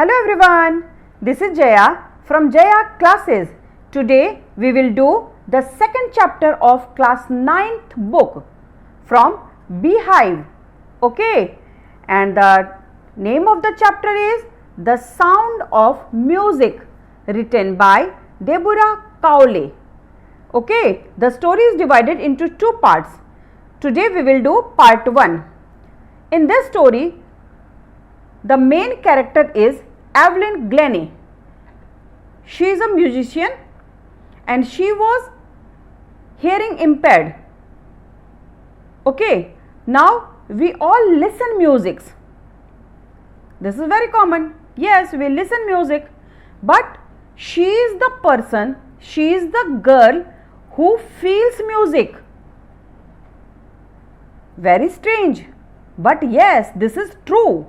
Hello everyone, this is Jaya from Jaya Classes. Today we will do the second chapter of class 9th book from Beehive. Okay, and the name of the chapter is The Sound of Music, written by Deborah Cowley. Okay, the story is divided into two parts. Today we will do part 1. In this story, the main character is Evelyn Glennie. She is a musician and she was hearing impaired. Okay, now we all listen music. This is very common. Yes, we listen music, but she is the person, she is the girl who feels music. Very strange, but yes, this is true.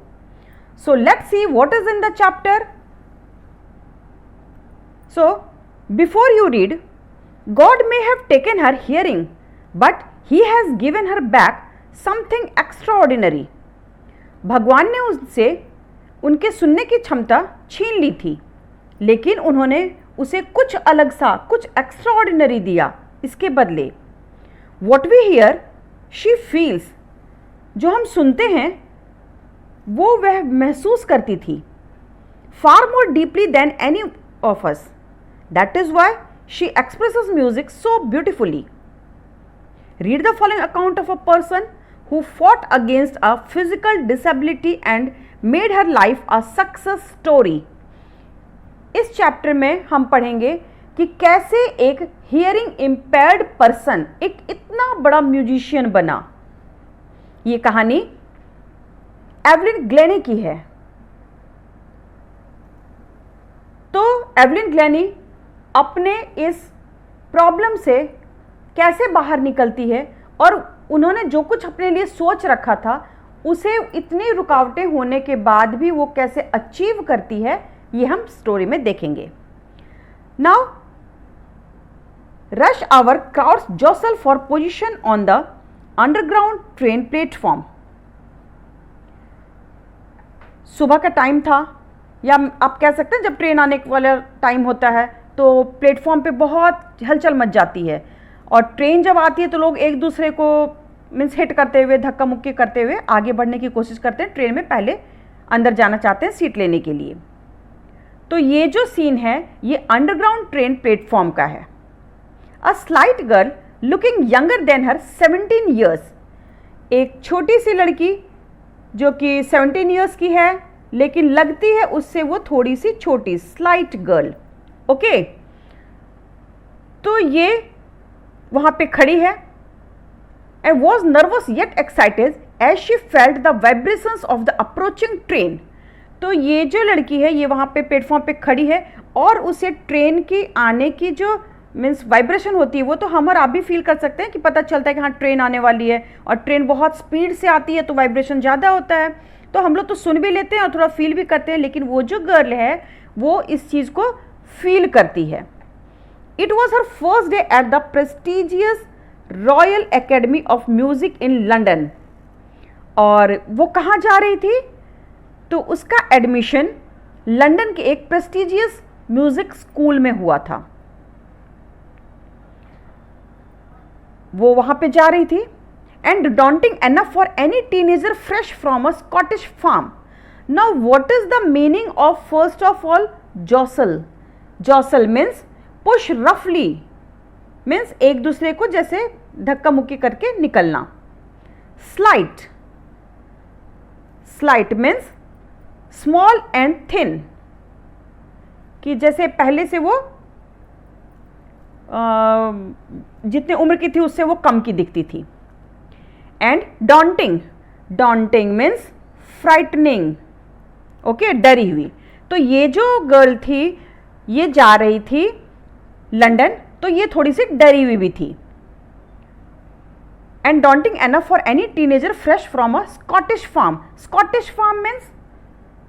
So let's see what is in the chapter. So before you read, God may have taken her hearing, but He has given her back something extraordinary. भगवान ने उससे उनके सुनने की क्षमता छीन ली थी, लेकिन उन्होंने उसे कुछ अलग सा, कुछ एक्स्ट्राऑर्डिनरी दिया इसके बदले. What we hear, she feels. जो हम सुनते हैं वो वह महसूस करती थी. Far more deeply than any of us. That is why she expresses music so beautifully. Read the following account of a person who fought against a physical disability and made her life a success story. इस chapter में हम पढ़ेंगे कि कैसे एक hearing impaired person एक इतना बड़ा म्यूजिशियन बना. ये कहानी एवलिन ग्लेनी की है. तो एवलिन ग्लेनी अपने इस प्रॉब्लम से कैसे बाहर निकलती है और उन्होंने जो कुछ अपने लिए सोच रखा था उसे इतनी रुकावटें होने के बाद भी वो कैसे अचीव करती है, ये हम स्टोरी में देखेंगे. Now rush hour crowds jostle for position on the underground train platform. सुबह का टाइम था, या आप कह सकते हैं जब ट्रेन आने वाला टाइम होता है तो प्लेटफॉर्म पे बहुत हलचल मच जाती है, और ट्रेन जब आती है तो लोग एक दूसरे को मीन्स हिट करते हुए, धक्का मुक्की करते हुए आगे बढ़ने की कोशिश करते हैं. ट्रेन में पहले अंदर जाना चाहते हैं सीट लेने के लिए. तो ये जो सीन है ये अंडरग्राउंड ट्रेन प्लेटफॉर्म का है. A slight girl looking younger than her 17 years. एक छोटी सी लड़की जो कि 17 ईयर्स की है लेकिन लगती है उससे वो थोड़ी सी छोटी, स्लाइट गर्ल. ओके, तो ये वहाँ पे खड़ी है and was nervous yet excited as she felt the vibrations of the approaching train. तो ये जो लड़की है ये वहाँ पे प्लेटफॉर्म पे खड़ी है और उसे ट्रेन की आने की जो मीन्स वाइब्रेशन होती है वो तो हम और आप भी फील कर सकते हैं कि पता चलता है कि हाँ ट्रेन आने वाली है, और ट्रेन बहुत स्पीड से आती है तो वाइब्रेशन ज़्यादा होता है, तो हम लोग तो सुन भी लेते हैं और थोड़ा फील भी करते हैं, लेकिन वो जो गर्ल है वो इस चीज़ को फील करती है. It was her first day at the prestigious royal academy of music in London. और वो कहाँ जा रही थी? तो उसका एडमिशन लंदन के एक प्रेस्टिजियस म्यूजिक स्कूल में हुआ था. वो वहाँ पे जा रही थी. And daunting enough for any teenager fresh from a Scottish farm. Now what is the meaning of first of all jostle? Jostle means push roughly, means एक दूसरे को जैसे धक्का मुक्की करके निकलना. Slight, slight means small and thin, कि जैसे पहले से वो जितने उम्र की थी उससे वो कम की दिखती थी. And daunting, daunting means frightening. Okay, डरी हुई. तो ये जो गर्ल थी ये जा रही थी लंदन, तो ये थोड़ी सी डरी हुई भी थी. And daunting enough for any teenager fresh from a Scottish farm. Scottish farm means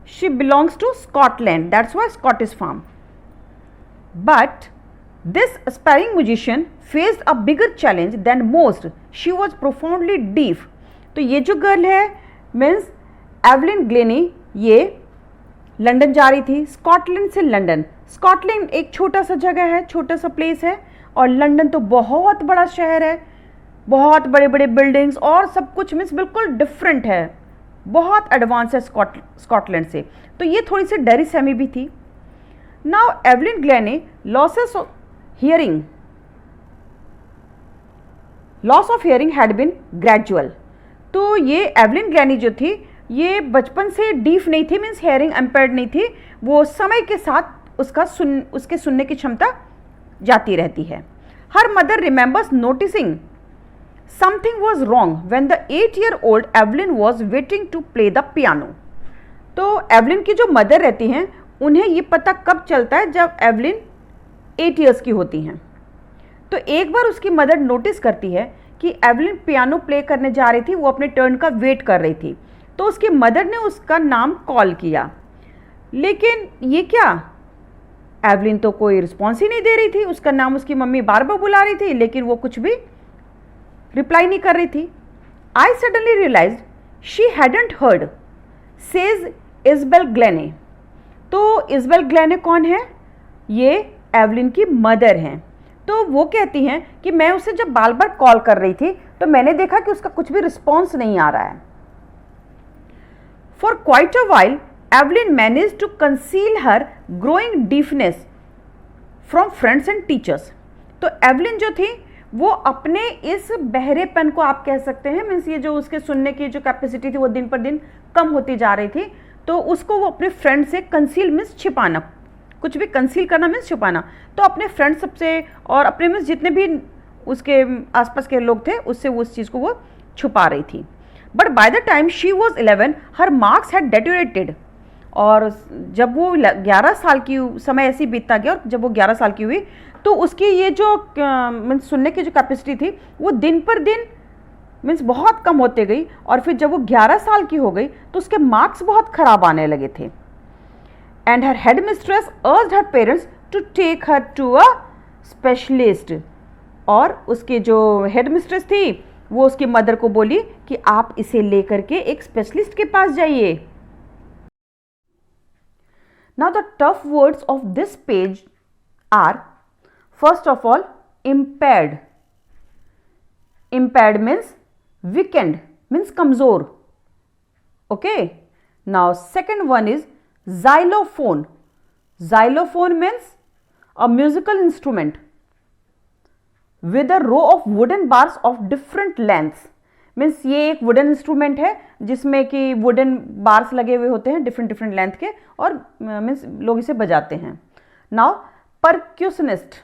she belongs to Scotland, that's why Scottish farm. But this aspiring musician faced a bigger challenge than most. She was profoundly deaf. तो ये जो girl है means Evelyn Glenny, ये London जा रही थी, Scotland से London. Scotland एक छोटा सा जगह है, छोटा सा प्लेस है, और लंदन तो बहुत बड़ा शहर है, बहुत बड़े बड़े बिल्डिंग्स और सब कुछ, मीन्स बिल्कुल डिफरेंट है, बहुत एडवांस है स्कॉटलैंड से। तो ये थोड़ी सी डरी सहमी भी थी। Now Evelyn Glennie loss of hearing had been gradual. तो ये एवलिन ग्लेनी जो थी ये बचपन से डीफ नहीं थी, मीन्स हेयरिंग इम्पेयर्ड नहीं थी, वो समय के साथ उसके सुनने की क्षमता जाती रहती है। हर mother remembers noticing something was wrong when the 8-year-old Evelyn was waiting to play the piano. तो एवलिन की जो मदर रहती हैं उन्हें ये पता कब चलता है जब एवलिन 8 years की होती हैं। तो एक बार उसकी मदर नोटिस करती है कि एवलिन पियानो प्ले करने जा रही थी, वो अपने टर्न का वेट कर रही थी, तो उसकी मदर ने उसका नाम कॉल किया, लेकिन ये क्या, एवलिन तो कोई रिस्पॉन्स ही नहीं दे रही थी। उसका नाम उसकी मम्मी बार बार बुला रही थी, लेकिन वो कुछ भी रिप्लाई नहीं कर रही थी। I suddenly realised she hadn't heard, says Isabel Glennie. तो इजबेल ग्लेने कौन है? ये एवलिन की मदर हैं। तो वो कहती हैं कि मैं उसे जब बार बार कॉल कर रही थी तो मैंने देखा कि उसका कुछ भी रिस्पॉन्स नहीं आ रहा है। For quite a while Evelyn manage to conceal her growing deafness from friends and teachers. तो एवलिन जो थी वो अपने इस बहरेपन को आप कह सकते हैं, मीन्स ये जो उसके सुनने की जो कैपेसिटी थी वो दिन पर दिन कम होती जा रही थी, तो उसको वो अपने फ्रेंड से कंसील मीन्स छिपाना, कुछ भी कंसील करना मीन्स छुपाना। तो अपने फ्रेंड सबसे और अपने मीन्स जितने भी उसके आसपास के लोग थे उससे वो उस चीज़ को वो छुपा रही थी। But by the time she was 11 her marks had deteriorated. और जब वो 11 साल की, समय ऐसी बीतता गया, और जब वो 11 साल की हुई तो उसकी ये जो मीन्स सुनने की जो कैपेसिटी थी वो दिन पर दिन मीन्स बहुत कम होते गई। और फिर जब वो 11 साल की हो गई तो उसके मार्क्स बहुत ख़राब आने लगे थे। And her headmistress urged her parents to take her to a specialist. और उसके जो हेड मिस्ट्रेस थी वो उसकी मदर को बोली कि आप इसे लेकर के एक स्पेशलिस्ट के पास जाइए। Now the tough words of this page are, first of all, impaired. Impaired means weakened, means कमजोर. Okay. Now second one is xylophone. Xylophone means a musical instrument with a row of wooden bars of different lengths. Means ये एक wooden instrument है जिसमें कि wooden bars लगे हुए होते हैं डिफरेंट डिफरेंट लेंथ के, और मीन्स लोग इसे बजाते हैं। Now percussionist,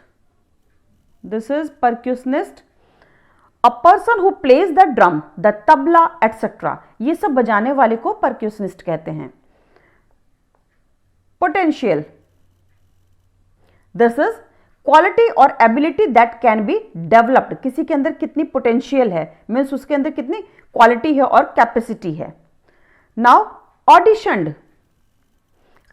this is percussionist, a person who plays the drum, the tabla etcetera, ये सब बजाने वाले को परक्यूशनिस्ट कहते हैं। पोटेंशियल, दिस इज क्वालिटी और ability that can be developed, किसी के अंदर कितनी पोटेंशियल है, मीन्स उसके अंदर कितनी क्वालिटी है और कैपेसिटी है। Now auditioned,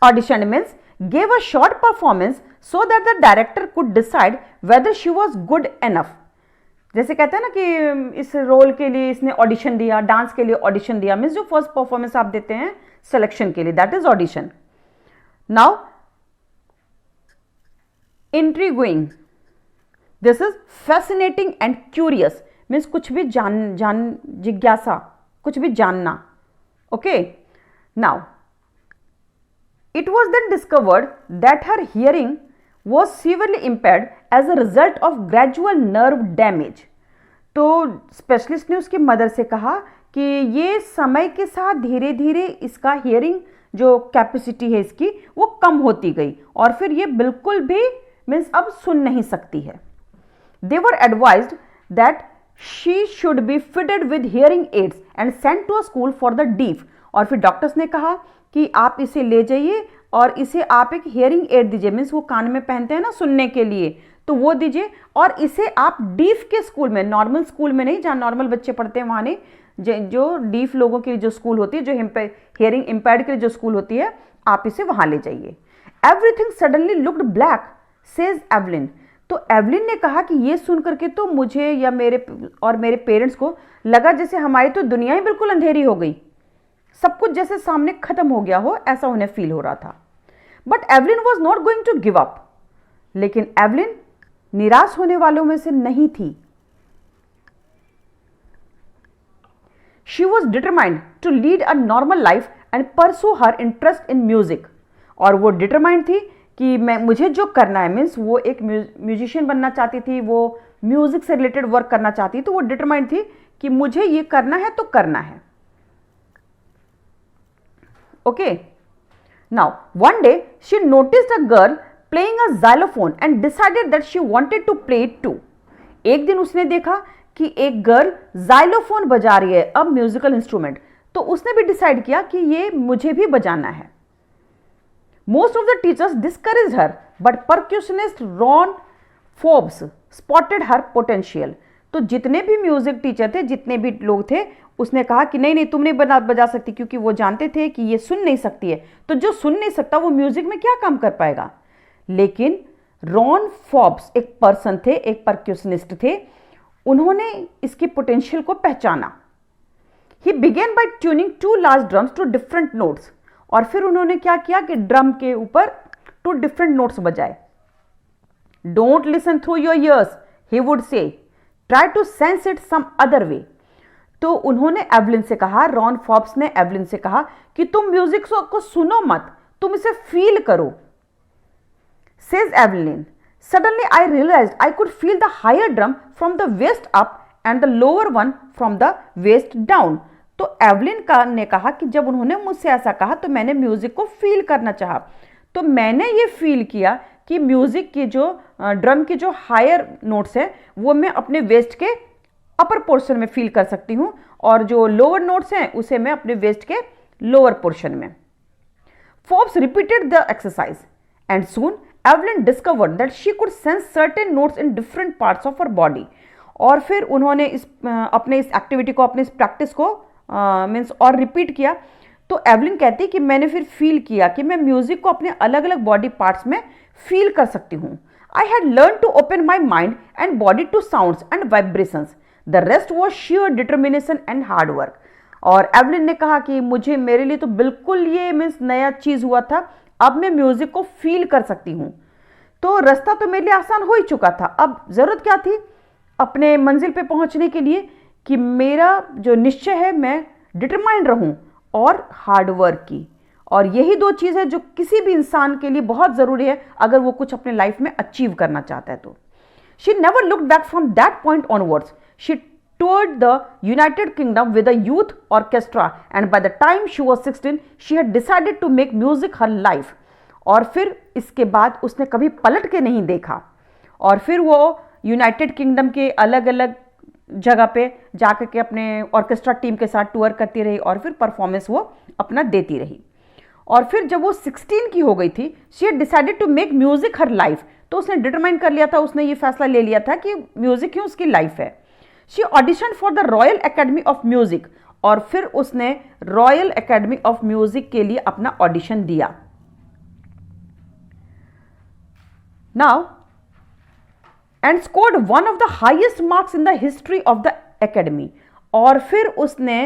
auditioned means gave a short performance so that the director could decide whether she was good enough. जैसे कहते हैं ना कि इस रोल के लिए इसने ऑडिशन दिया, डांस के लिए ऑडिशन दिया, मीन्स जो फर्स्ट परफॉर्मेंस आप देते हैं सिलेक्शन के लिए, that is audition. Now intriguing, this is fascinating and curious, means कुछ भी जिज्ञासा, कुछ भी जानना। Okay, now it was then discovered that her hearing was severely impaired as a result of gradual nerve damage. तो specialist ने उसकी mother से कहा कि ये समय के साथ धीरे धीरे इसका हियरिंग जो कैपेसिटी है इसकी वो कम होती गई, और फिर ये बिल्कुल भी मीन्स अब सुन नहीं सकती है। They were advised that she should be fitted with hearing aids and sent to a school for the deaf. और फिर डॉक्टर्स ने कहा कि आप इसे ले जाइए और इसे आप एक हियरिंग एड दीजिए, मीन्स वो कान में पहनते हैं ना सुनने के लिए, तो वो दीजिए, और इसे आप डीफ के स्कूल में, नॉर्मल स्कूल में नहीं जहाँ नॉर्मल बच्चे पढ़ते हैं वहाँ नहीं, जो डीफ लोगों की जो स्कूल होती है, जो हियरिंग इम्पेयर्ड के लिए जो स्कूल होती है, आप इसे वहाँ ले जाइए। Everything suddenly looked black, says Evelyn. तो एवलिन ने कहा कि ये सुन करके तो मुझे या मेरे पेरेंट्स को लगा जैसे हमारी तो दुनिया ही बिल्कुल अंधेरी हो गई, सब कुछ जैसे सामने खत्म हो गया हो, ऐसा उन्हें फील हो रहा था। But Evelyn was not going to give up. लेकिन एवलिन निराश होने वालों में से नहीं थी। She was determined to lead a normal life and pursue her interest in music. और वो डिटरमाइंड थी कि मुझे जो करना है, मीन्स वो एक म्यूजिशियन बनना चाहती थी, वो म्यूजिक से रिलेटेड वर्क करना चाहती, तो वो डिटरमाइंड थी कि मुझे ये करना है तो करना है। Okay, now one day she noticed a girl playing a xylophone and decided that she wanted to play it too. एक दिन उसने देखा कि एक गर्ल xylophone बजा रही है, अब म्यूजिकल इंस्ट्रूमेंट, तो उसने भी डिसाइड किया कि ये मुझे भी बजाना है। Most of the teachers discouraged her, but percussionist Ron Forbes spotted her potential. तो जितने भी म्यूजिक टीचर थे, जितने भी लोग थे, उसने कहा कि नहीं नहीं तुम नहीं बजा सकती, क्योंकि वो जानते थे कि ये सुन नहीं सकती है, तो जो सुन नहीं सकता वो म्यूजिक में क्या काम कर पाएगा। लेकिन रॉन फोर्ब्स एक पर्सन थे, एक परक्यूशनिस्ट थे, उन्होंने इसकी पोटेंशियल को पहचाना। He began by tuning 2 large drums to different notes. और फिर उन्होंने क्या किया कि ड्रम के ऊपर 2 डिफरेंट नोट्स बजाए। Don't listen through your ears, he would say, try to sense it some other way. तो उन्होंने एवलिन से कहा, रॉन फोर्ब्स ने एवलिन से कहा कि तुम म्यूजिक को सुनो मत, तुम इसे फील करो। Says Evelyn, suddenly I realised I could feel the higher drum from the waist up and the lower one from the waist down. तो एवलिन ने कहा कि जब उन्होंने मुझसे ऐसा कहा तो मैंने म्यूजिक को फील करना चाहा, तो मैंने ये फील किया कि म्यूजिक की जो ड्रम की जो हायर नोट्स है वो मैं अपने वेस्ट के अपर पोर्शन में फील कर सकती हूँ, और जो लोअर नोट्स हैं उसे मैं अपने वेस्ट के लोअर पोर्शन में। Forbes repeated the exercise and soon Evelyn discovered that she could sense certain notes in different parts of her body. और फिर उन्होंने अपने इस एक्टिविटी को, अपने इस प्रैक्टिस को मीन्स और रिपीट किया। तो एवलिन कहती कि मैंने फिर फील किया कि मैं म्यूजिक को अपने अलग अलग बॉडी पार्ट्स में फील कर सकती हूँ। I had learn to open my mind and body to sounds and vibrations, the rest was sheer determination and hard work. और एवलिन ने कहा कि मेरे लिए तो बिल्कुल ये मीन्स नया चीज़ हुआ था, अब मैं म्यूजिक को फील कर सकती हूँ, तो रास्ता तो मेरे लिए आसान हो ही चुका था। अब ज़रूरत क्या थी अपने मंजिल पे पहुँचने के लिए कि मेरा जो निश्चय है मैं डिटरमाइंड रहूँ और हार्ड वर्क की। और यही 2 चीज़ है जो किसी भी इंसान के लिए बहुत ज़रूरी है अगर वो कुछ अपने लाइफ में अचीव करना चाहता है। तो she never looked back from that point onwards, she toured the United Kingdom with a youth orchestra and by the time she was 16 she had decided to make music her life। और फिर इसके बाद उसने कभी पलट के नहीं देखा, और फिर वो यूनाइटेड किंगडम के अलग अलग जगह पे जाकर के अपने ऑर्केस्ट्रा टीम के साथ टूर करती रही और फिर परफॉर्मेंस वो अपना देती रही। और फिर जब वो 16 की हो गई थी, she had decided to make music her life. तो उसने डिटरमाइन कर लिया था, उसने ये फैसला ले लिया था कि म्यूजिक ही उसकी लाइफ है। She audition for the royal academy of music, और फिर उसने रॉयल एकेडमी ऑफ म्यूजिक के लिए अपना ऑडिशन दिया। Now and scored one of the highest marks in the history of the academy. और फिर उसने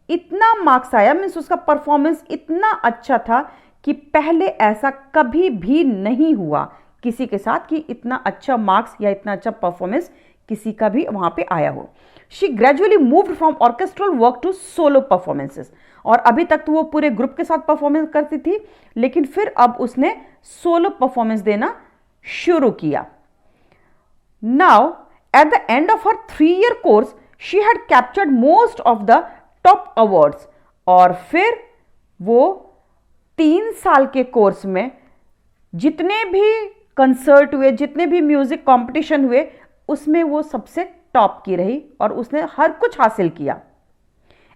इतना मार्क्स आया, मीन्स उसका परफॉर्मेंस इतना अच्छा था कि पहले ऐसा कभी भी नहीं हुआ किसी के साथ कि इतना अच्छा मार्क्स या इतना अच्छा परफॉर्मेंस किसी का भी वहां पे आया हो। She gradually moved from orchestral work to solo performances. और अभी तक तो वो पूरे ग्रुप के साथ परफॉर्मेंस करती थी, लेकिन फिर अब उसने सोलो परफॉर्मेंस देना शुरू किया। Now at the end of her 3-year course she had captured most of the top awards. और फिर वो 3 साल के कोर्स में जितने भी कंसर्ट हुए, जितने भी म्यूजिक कंपटीशन हुए, उसमें वो सबसे टॉप की रही और उसने हर कुछ हासिल किया।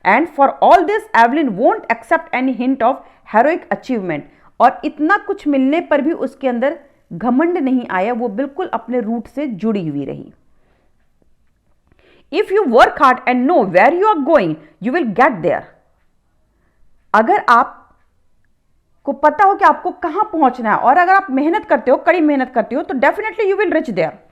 And for all this Evelyn won't accept any hint of heroic achievement. और इतना कुछ मिलने पर भी उसके अंदर घमंड नहीं आया, वो बिल्कुल अपने रूट से जुड़ी हुई रही। If you work hard and know where you are going you will get there. अगर आपको पता हो कि आपको कहां पहुंचना है और अगर आप मेहनत करते हो, कड़ी मेहनत करते हो, तो definitely you will reach there.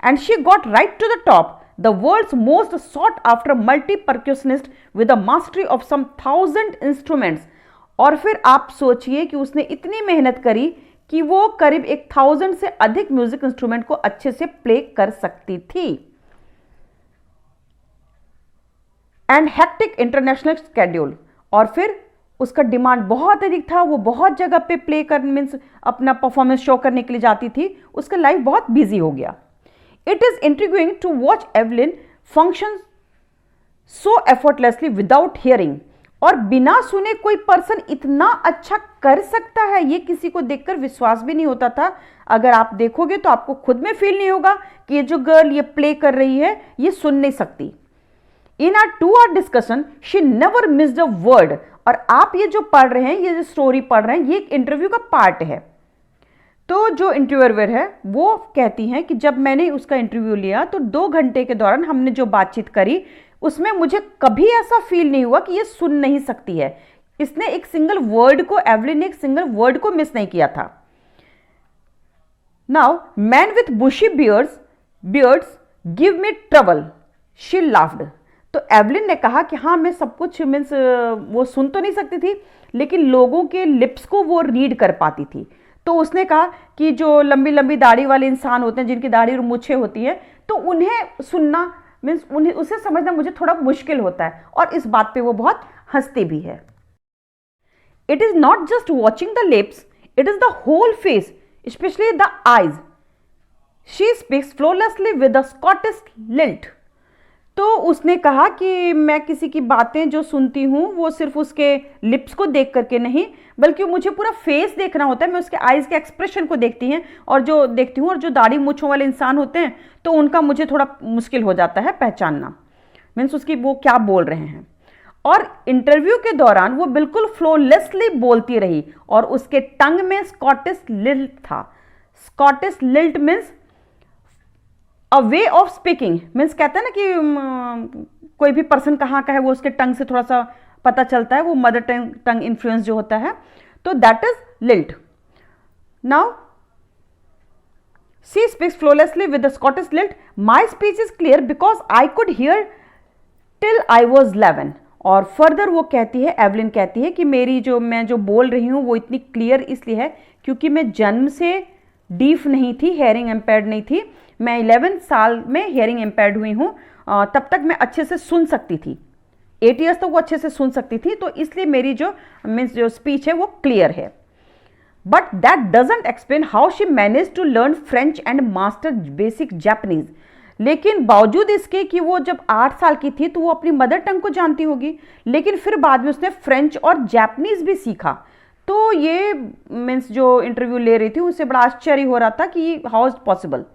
And she got right to the top, the world's most sought after multi-percussionist with a mastery of some 1000 instruments। और फिर आप सोचिए कि उसने इतनी मेहनत करी कि वो करीब 1000 से अधिक म्यूजिक इंस्ट्रूमेंट को अच्छे से प्ले कर सकती थी। एंड हेक्टिक इंटरनेशनल स्केड्यूल, और फिर उसका डिमांड बहुत अधिक था, वो बहुत जगह पे प्ले कर मीन्स अपना परफॉर्मेंस शो करने के लिए जाती थी, उसका लाइफ बहुत बिजी हो गया। It is intriguing to watch Evelyn function so effortlessly without hearing, और बिना सुने कोई पर्सन इतना अच्छा कर सकता है, ये किसी को देखकर विश्वास भी नहीं होता था। अगर आप देखोगे तो आपको खुद में फील नहीं होगा कि ये जो गर्ल ये प्ले कर रही है ये सुन नहीं सकती। इन are 2 hour discussion she never missed a word, और आप ये जो पढ़ रहे हैं, ये जो स्टोरी पढ़ रहे हैं, ये एक इंटरव्यू का पार्ट है। तो जो इंटरव्यूअर है वो कहती हैं कि जब मैंने उसका इंटरव्यू लिया तो 2 घंटे के दौरान हमने जो बातचीत करी उसमें मुझे कभी ऐसा फील नहीं हुआ कि ये सुन नहीं सकती है। इसने एक सिंगल वर्ड को, एवलिन ने एक सिंगल वर्ड को मिस नहीं किया था। Now man with bushy beards give me trouble, she laughed. तो एवलिन ने कहा कि हाँ, मैं सब कुछ मीन्स वो सुन तो नहीं सकती थी, लेकिन लोगों के लिप्स को वो रीड कर पाती थी। तो उसने कहा कि जो लंबी लंबी दाढ़ी वाले इंसान होते हैं, जिनकी दाढ़ी और मूछें होती हैं, तो उन्हें सुनना मीन्स उन्हें उसे समझना मुझे थोड़ा मुश्किल होता है, और इस बात पे वो बहुत हंसती भी है। It is not just watching the lips, it is the whole face, especially the eyes. She speaks flawlessly with the Scottish lilt. तो उसने कहा कि मैं किसी की बातें जो सुनती हूँ वो सिर्फ उसके लिप्स को देख करके नहीं, बल्कि मुझे पूरा फेस देखना होता है। मैं उसके आईज के एक्सप्रेशन को देखती हैं और जो दाढ़ी मूंछों वाले इंसान होते हैं तो उनका मुझे थोड़ा मुश्किल हो जाता है पहचानना, मीन्स उसकी वो क्या बोल रहे हैं। और इंटरव्यू के दौरान वो बिल्कुल फ्लोलेसली बोलती रही, और उसके टंग में स्कॉटिश लिल्ट था। Scottish lilt means a way of speaking, means कहते हैं ना कि कोई भी पर्सन कहाँ का है वो उसके टंग से थोड़ा सा पता चलता है, वो मदर टंग इन्फ्लुएंस जो होता है, तो that is lilt. Now she speaks flawlessly with the Scottish lilt, my speech is clear because I could hear till I was 11। और फर्दर वो कहती है, एवलिन कहती है कि मैं जो बोल रही हूँ वो इतनी क्लियर इसलिए है क्योंकि मैं जन्म से डीफ नहीं थी, हेयरिंग एम्पेयर्ड नहीं थी। मैं 11 साल में हेयरिंग एम्पेयर्ड हुई हूँ, तब तक मैं अच्छे से सुन सकती थी। 8 ईयर्स तक वो अच्छे से सुन सकती थी, तो इसलिए मेरी जो स्पीच है वो क्लियर है। But that doesn't explain how she manage to learn French and master basic Japanese. लेकिन बावजूद इसके कि वो जब 8 साल की थी तो वो अपनी मदर टंग को जानती होगी, लेकिन फिर बाद में उसने फ्रेंच और जापानीज भी सीखा। तो ये मीन्स जो इंटरव्यू ले रही थी उससे बड़ा आश्चर्य हो रहा था कि how is possible.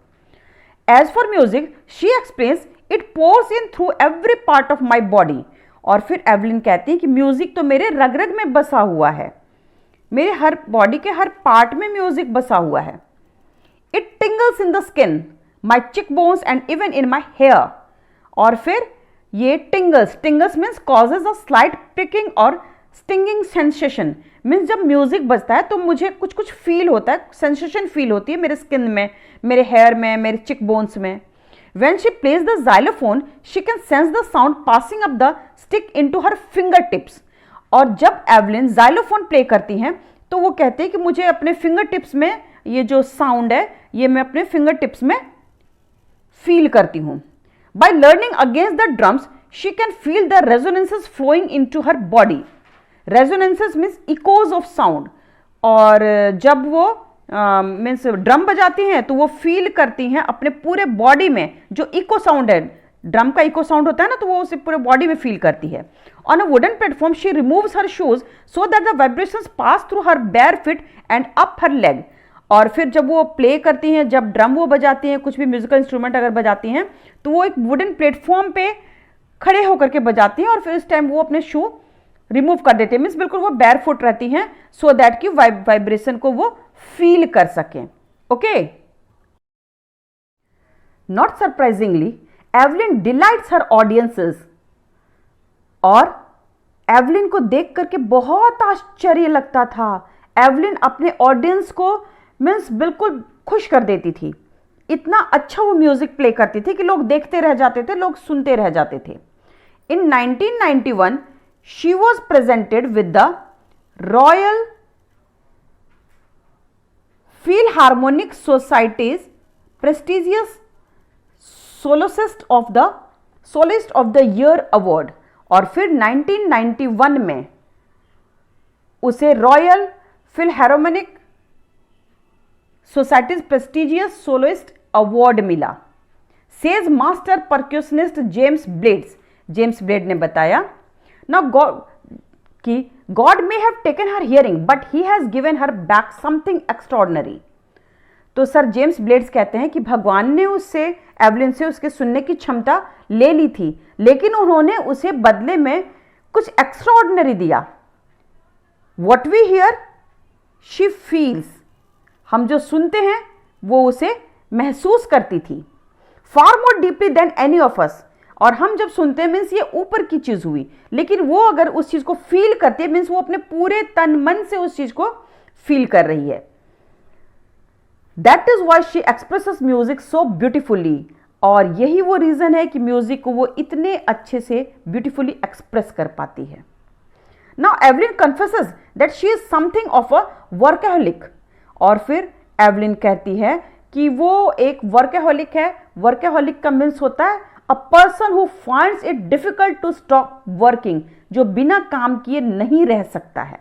As for music she explains it pours in through every part of my body. और फिर एवलिन कहती है कि म्यूजिक तो मेरे रग रग में बसा हुआ है, मेरे हर बॉडी के हर पार्ट में म्यूजिक बसा हुआ है। It tingles in the skin, my cheek bones and even in my hair. और फिर ये tingles means causes a slight pricking और स्टिंगिंग सेंसेशन, मीन्स जब म्यूजिक बजता है तो मुझे कुछ कुछ फील होता है, सेंसेशन फील होती है मेरे स्किन में, मेरे हेयर में, मेरे चिक बोन्स में। When she plays the xylophone, she can sense the sound passing up the stick into her fingertips. और जब एवलिन जाइलोफोन प्ले करती हैं तो वो कहते हैं कि मुझे अपने फिंगर टिप्स में ये जो साउंड है ये मैं अपने फिंगर टिप्स में फील करती हूँ। By learning against the drums, she can feel the resonances flowing into her body. Resonances means echoes of sound. और जब वो मीन्स ड्रम बजाती हैं तो वो फील करती हैं अपने पूरे बॉडी में जो इको साउंड है, ड्रम का इको साउंड होता है ना, तो वो उसे पूरे बॉडी में फील करती है। On a wooden platform she removes her shoes so that the vibrations pass through her bare feet and up her leg. और फिर जब वो प्ले करती हैं, जब ड्रम वो बजाती हैं, कुछ भी म्यूजिकल इंस्ट्रूमेंट अगर बजाती हैं तो वो एक वुडन प्लेटफॉर्म पे खड़े होकर के बजाती हैं, और फिर इस टाइम वो अपने शू रिमूव कर देते हैं, मीन्स बिल्कुल वो बेयर फुट रहती हैं, सो दैट कि वाइब्रेशन को वो फील कर सकें। Okay, not surprisingly Evelyn delights her audiences. और एवलिन को देख करके बहुत आश्चर्य लगता था। एवलिन अपने ऑडियंस को मीन्स बिल्कुल खुश कर देती थी, इतना अच्छा वो म्यूजिक प्ले करती थी कि लोग देखते रह जाते थे, लोग सुनते रह जाते थे। इन 1991 she was presented with the Royal Philharmonic Society's prestigious Soloist of the Year Award, और फिर 1991 में उसे royal Philharmonic societies prestigious soloist award मिला। सेज मास्टर परक्यूशनिस्ट जेम्स ब्लेड ने बताया, ना God may have taken her hearing but he has given her back something extraordinary. तो sir James blades कहते हैं कि भगवान ने उससे एवलिन से उसके सुनने की क्षमता ले ली थी, लेकिन उन्होंने उसे बदले में कुछ एक्स्ट्रॉर्डनरी दिया। What we hear she feels, हम जो सुनते हैं वो उसे महसूस करती थी। Far more deeply than any of us, और हम जब सुनते हैं मीन्स ये ऊपर की चीज हुई, लेकिन वो अगर उस चीज को फील करती है मीन्स वो अपने पूरे तन मन से उस चीज को फील कर रही है। That is why she expresses music so beautifully, और यही वो रीजन है कि म्यूजिक को वो इतने अच्छे से ब्यूटिफुली एक्सप्रेस कर पाती है। Now Evelyn confesses that she is something of a workaholic, और फिर एवलिन कहती है कि वो एक वर्कहोलिक है। वर्कहोलिक का मीन्स होता है a person who finds it difficult to stop working, जो बिना काम किए नहीं रह सकता है।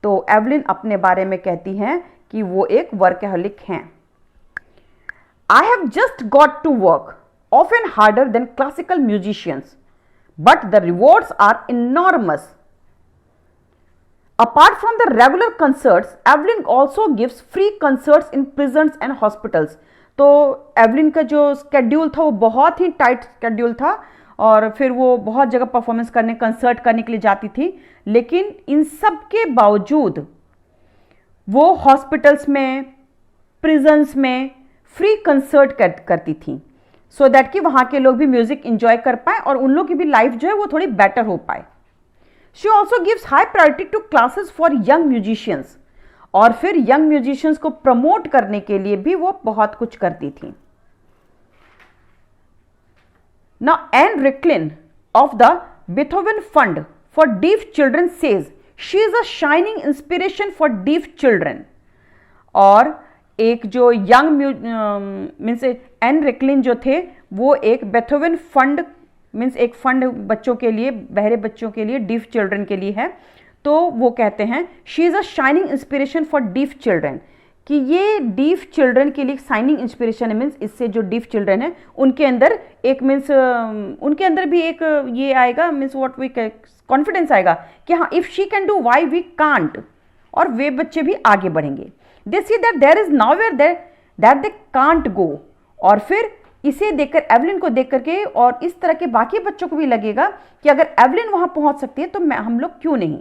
तो एवलिन अपने बारे में कहती हैं कि वो एक वर्कहोलिक हैं। I have just got to work often harder than classical musicians but the rewards are enormous. Apart from the regular concerts, Evelyn also gives free concerts in prisons and hospitals. तो Evelyn का जो schedule था वो बहुत ही tight schedule था, और फिर वो बहुत जगह परफॉर्मेंस करने, कंसर्ट करने के लिए जाती थी, लेकिन इन सब के बावजूद वो हॉस्पिटल्स में, प्रिजन्स में फ्री कंसर्ट करती थी, सो दैट कि वहाँ के लोग भी म्यूजिक इंजॉय कर पाए और उन लोग की भी लाइफ जो है वो थोड़ी बेटर हो पाए। She also gives high priority to classes for young musicians, और फिर यंग म्यूजिशियंस को प्रमोट करने के लिए भी वो बहुत कुछ करती थी। Now Anne Ricklin of the Beethoven Fund for Deaf Children says she is a shining inspiration for deaf children, और एक जो यंग मीन्स एन रिकलिन जो थे वो एक बेथोवन फंड मीन्स एक फंड बच्चों के लिए, बहरे बच्चों के लिए, डीफ चिल्ड्रन के लिए है। तो वो कहते हैं she is a shining inspiration for deaf children, कि ये डीफ चिल्ड्रन के लिए शाइनिंग इंस्पिरेशन है। मीन्स इससे जो डीफ चिल्ड्रन है उनके अंदर एक मीन्स उनके अंदर भी एक ये आएगा मीन्स व्हाट वी कॉन्फिडेंस आएगा कि हाँ if she can do why we can't, और वे बच्चे भी आगे बढ़ेंगे। They see that there is nowhere that they can't go, और फिर इसे देखकर, एवलिन को देख करके और इस तरह के बाकी बच्चों को भी लगेगा कि अगर एवलिन वहां पहुंच सकती है तो हम लोग क्यों नहीं।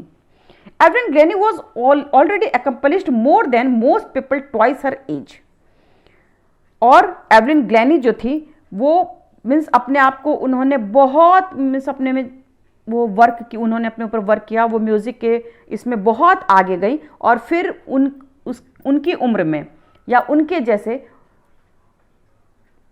Evelyn Glennie was already accomplished more than most people twice her age, और एवलिन ग्लेनी जो थी वो मीन्स अपने आप को उन्होंने बहुत मीन्स अपने में वो वर्क की, उन्होंने अपने ऊपर वर्क किया, वो म्यूजिक के इसमें बहुत आगे गई, और फिर उनकी उम्र में या उनके जैसे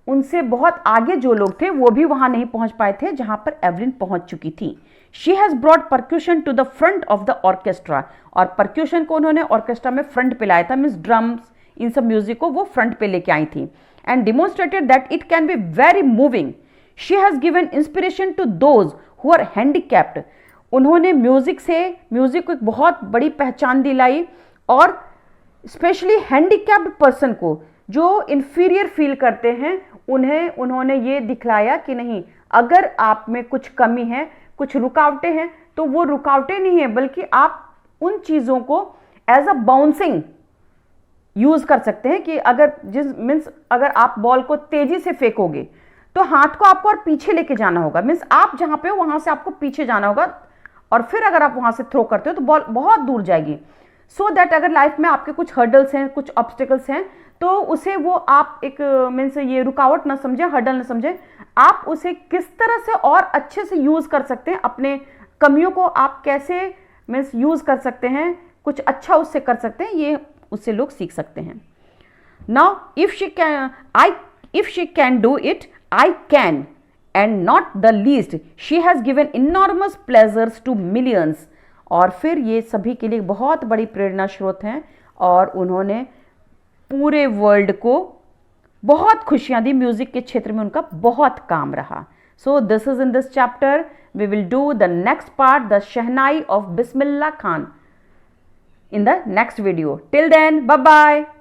उनसे बहुत आगे जो लोग थे वो भी वहां नहीं पहुंच पाए थे जहां पर एवलिन पहुंच चुकी थी। She has brought percussion to the front of the orchestra, और परक्यूशन को उन्होंने ऑर्केस्ट्रा में फ्रंट पे लाया था, मीन्स ड्रम्स, इन सब म्यूजिक को वो फ्रंट पे लेके आई थी, and demonstrated that it can be very moving. She has given inspiration to those who are handicapped, उन्होंने म्यूजिक को एक बहुत बड़ी पहचान दिलाई, और स्पेशली हैंडीकैप्ड पर्सन को जो इन्फीरियर फील करते हैं उन्होंने ये दिखलाया कि नहीं, अगर आप में कुछ कमी है, कुछ रुकावटें हैं, तो वो रुकावटें नहीं है, बल्कि आप उन चीज़ों को एज अ बाउंसिंग यूज़ कर सकते हैं। कि अगर आप बॉल को तेज़ी से फेंकोगे तो हाथ को आपको और पीछे लेके जाना होगा, मीन्स आप जहाँ पे हो वहाँ से आपको पीछे जाना होगा, और फिर अगर आप वहाँ से थ्रो करते हो तो बॉल बहुत दूर जाएगी। सो दैट अगर लाइफ में आपके कुछ हर्डल्स हैं, कुछ ऑब्स्टिकल्स हैं, तो उसे वो आप एक मीन्स ये रुकावट ना समझें, हर्डल ना समझें, आप उसे किस तरह से और अच्छे से यूज़ कर सकते हैं, अपने कमियों को आप कैसे मीन्स यूज़ कर सकते हैं, कुछ अच्छा उससे कर सकते हैं, ये उससे लोग सीख सकते हैं। Now if she can do it I can, and not the least she has given enormous pleasures to millions, और फिर ये सभी के लिए बहुत बड़ी प्रेरणा स्रोत हैं, और उन्होंने पूरे वर्ल्ड को बहुत खुशियां दी। म्यूजिक के क्षेत्र में उनका बहुत काम रहा। So this is in this chapter we will do the next part, the shehnai of Bismillah Khan, in the next video. Till then, bye bye.